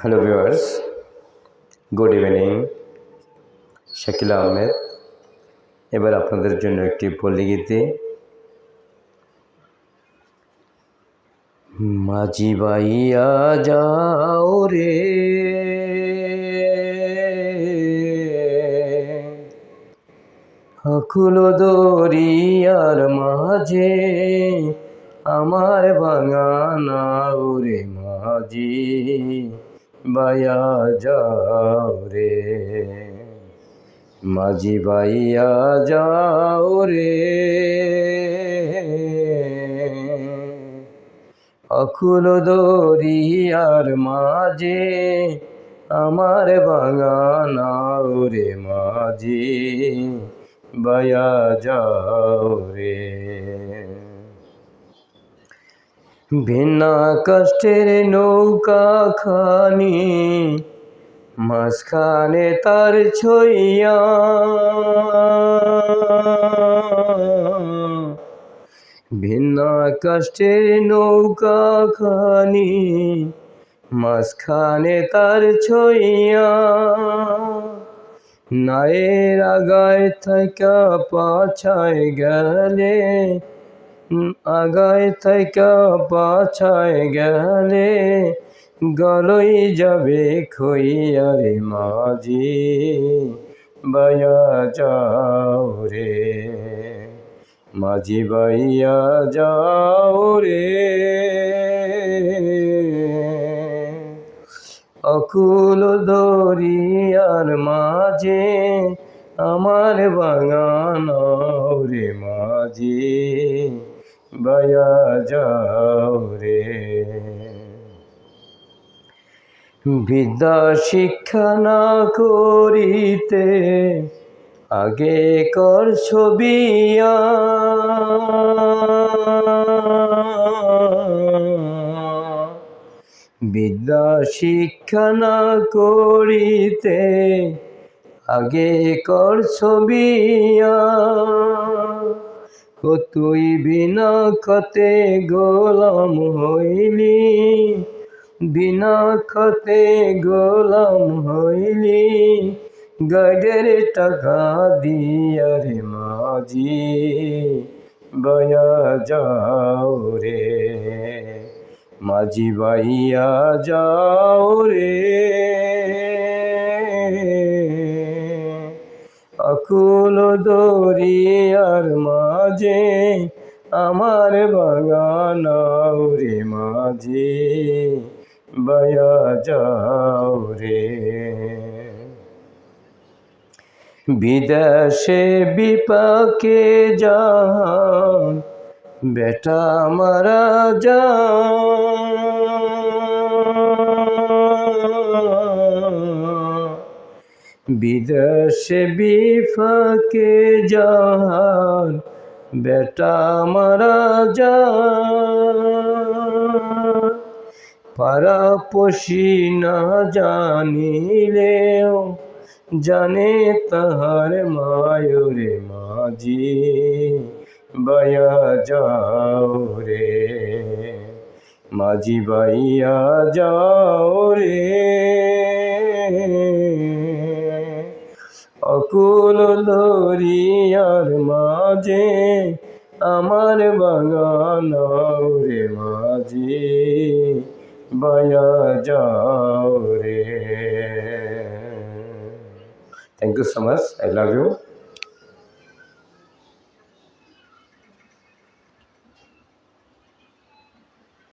Hello viewers, good evening. Shakil Ahmed এবার আপনাদের জন্য একটি পল্লী গীতি। মাঝি বাইয়া যাও রে আকুল দরিয়ার মাঝে আমার ভাঙা নাও রে মাঝি বাইয়া যাও রে, মাঝি বাইয়া যাও রে অকুল দরিয়ার মাঝে আমার ভাঙা নাও রে মাঝি বাইয়া যাও রে। বিনা কষ্টের নৌকা খানি মাঝখানে তার ছইয়া, বিনা কষ্টের নৌকা খানি মাঝখানে তার ছইয়া, নায়ের আগায় থাকা পাছায় গেলে, আগায় থাকা পাছায় গেলে গলই যাবে খইয়া রে মাঝি বাইয়া যাও রে, মাঝি বাইয়া যাও রে অকুল দরিয়ার মাঝে আমার ভাঙা নাও রে মাঝি বাইয়া যাও রে। বিদ্যা শিক্ষা না করিতে আগে কর ছবিয়া, বিদ্যা শিক্ষা না করিতে আগে কর ছবিয়া, ও তুই বিনা খতে গোলাম হইলি, বিনা খতে গোলাম হইলি গাইডের টাকা দিয়া রে মাঝি বাইয়া যাও রে, মাঝি বাইয়া যাও রে অকুল দরিয়ার মাঝে আমার ভাঙা নাও রে মাঝি বাইয়া যাও রে। বিদেশে বিপাকে যান বেটা মারা যান, বিদেশে বিপাকে যান বেটা মারা যান, পাড়াপড়শি না জানিলেও জানে তাহার মায়রে মাঝি বাইয়া যাও রে, মাঝি বাইয়া যাও রে অকুল দরিয়ার মাঝে আমার ভাঙা নাও রে মাঝি বাইয়া যাও রে। Thank you so much. I love you.